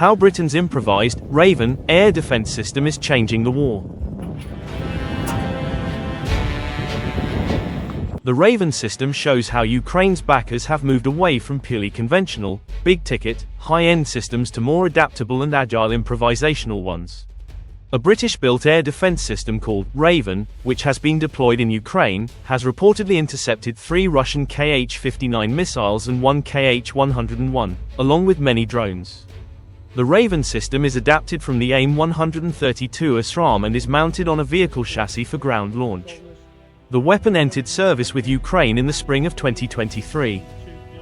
How Britain's improvised Raven air defense system is changing the war. The Raven system shows how Ukraine's backers have moved away from purely conventional, big-ticket, high-end systems to more adaptable and agile improvisational ones. A British-built air defense system called Raven, which has been deployed in Ukraine, has reportedly intercepted 3 Russian Kh-59 missiles and 1 Kh-101, along with many drones. The Raven system is adapted from the AIM-132 ASRAAM and is mounted on a vehicle chassis for ground launch. The weapon entered service with Ukraine in the spring of 2023.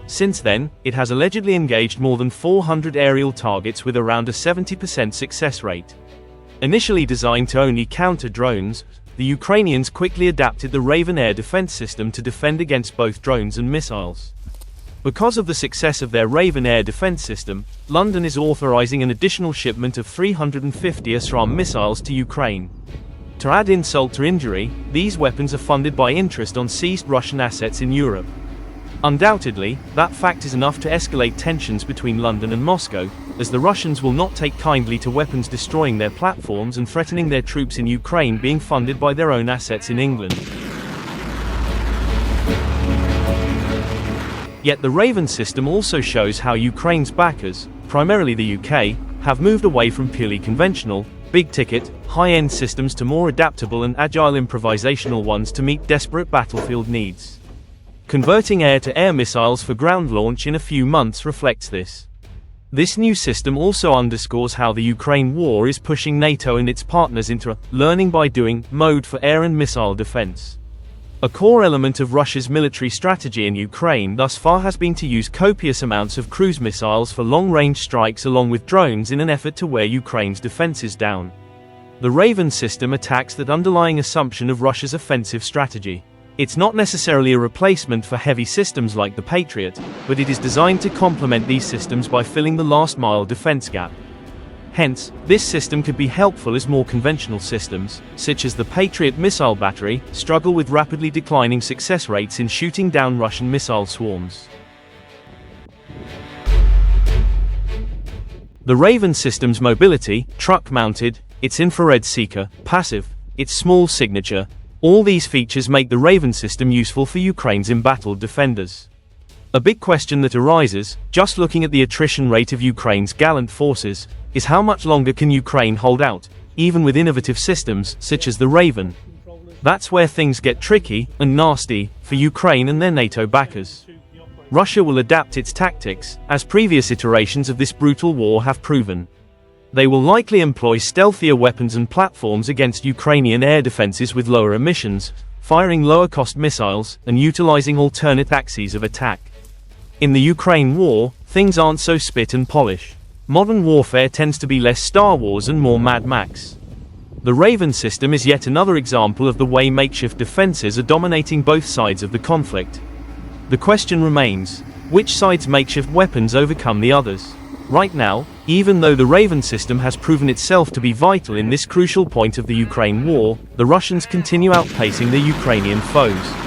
Since then, it has allegedly engaged more than 400 aerial targets with around a 70% success rate. Initially designed to only counter drones, the Ukrainians quickly adapted the Raven air defense system to defend against both drones and missiles. Because of the success of their Raven air defense system, London is authorizing an additional shipment of 350 ASRAAM missiles to Ukraine. To add insult to injury, these weapons are funded by interest on seized Russian assets in Europe. Undoubtedly, that fact is enough to escalate tensions between London and Moscow, as the Russians will not take kindly to weapons destroying their platforms and threatening their troops in Ukraine being funded by their own assets in England. Yet the Raven system also shows how Ukraine's backers, primarily the UK, have moved away from purely conventional, big-ticket, high-end systems to more adaptable and agile improvisational ones to meet desperate battlefield needs. Converting air-to-air missiles for ground launch in a few months reflects this. This new system also underscores how the Ukraine war is pushing NATO and its partners into a learning-by-doing mode for air and missile defense. A core element of Russia's military strategy in Ukraine thus far has been to use copious amounts of cruise missiles for long-range strikes along with drones in an effort to wear Ukraine's defenses down. The Raven system attacks that underlying assumption of Russia's offensive strategy. It's not necessarily a replacement for heavy systems like the Patriot, but it is designed to complement these systems by filling the last-mile defense gap. Hence, this system could be helpful as more conventional systems, such as the Patriot missile battery, struggle with rapidly declining success rates in shooting down Russian missile swarms. The Raven system's mobility, truck-mounted, its infrared seeker, passive, its small signature, all these features make the Raven system useful for Ukraine's embattled defenders. A big question that arises, just looking at the attrition rate of Ukraine's gallant forces, is how much longer can Ukraine hold out, even with innovative systems such as the Raven? That's where things get tricky and nasty for Ukraine and their NATO backers. Russia will adapt its tactics, as previous iterations of this brutal war have proven. They will likely employ stealthier weapons and platforms against Ukrainian air defenses with lower emissions, firing lower-cost missiles, and utilizing alternate axes of attack. In the Ukraine war, things aren't so spit and polish. Modern warfare tends to be less Star Wars and more Mad Max. The Raven system is yet another example of the way makeshift defenses are dominating both sides of the conflict. The question remains, which side's makeshift weapons overcome the others? Right now, even though the Raven system has proven itself to be vital in this crucial point of the Ukraine war, the Russians continue outpacing their Ukrainian foes.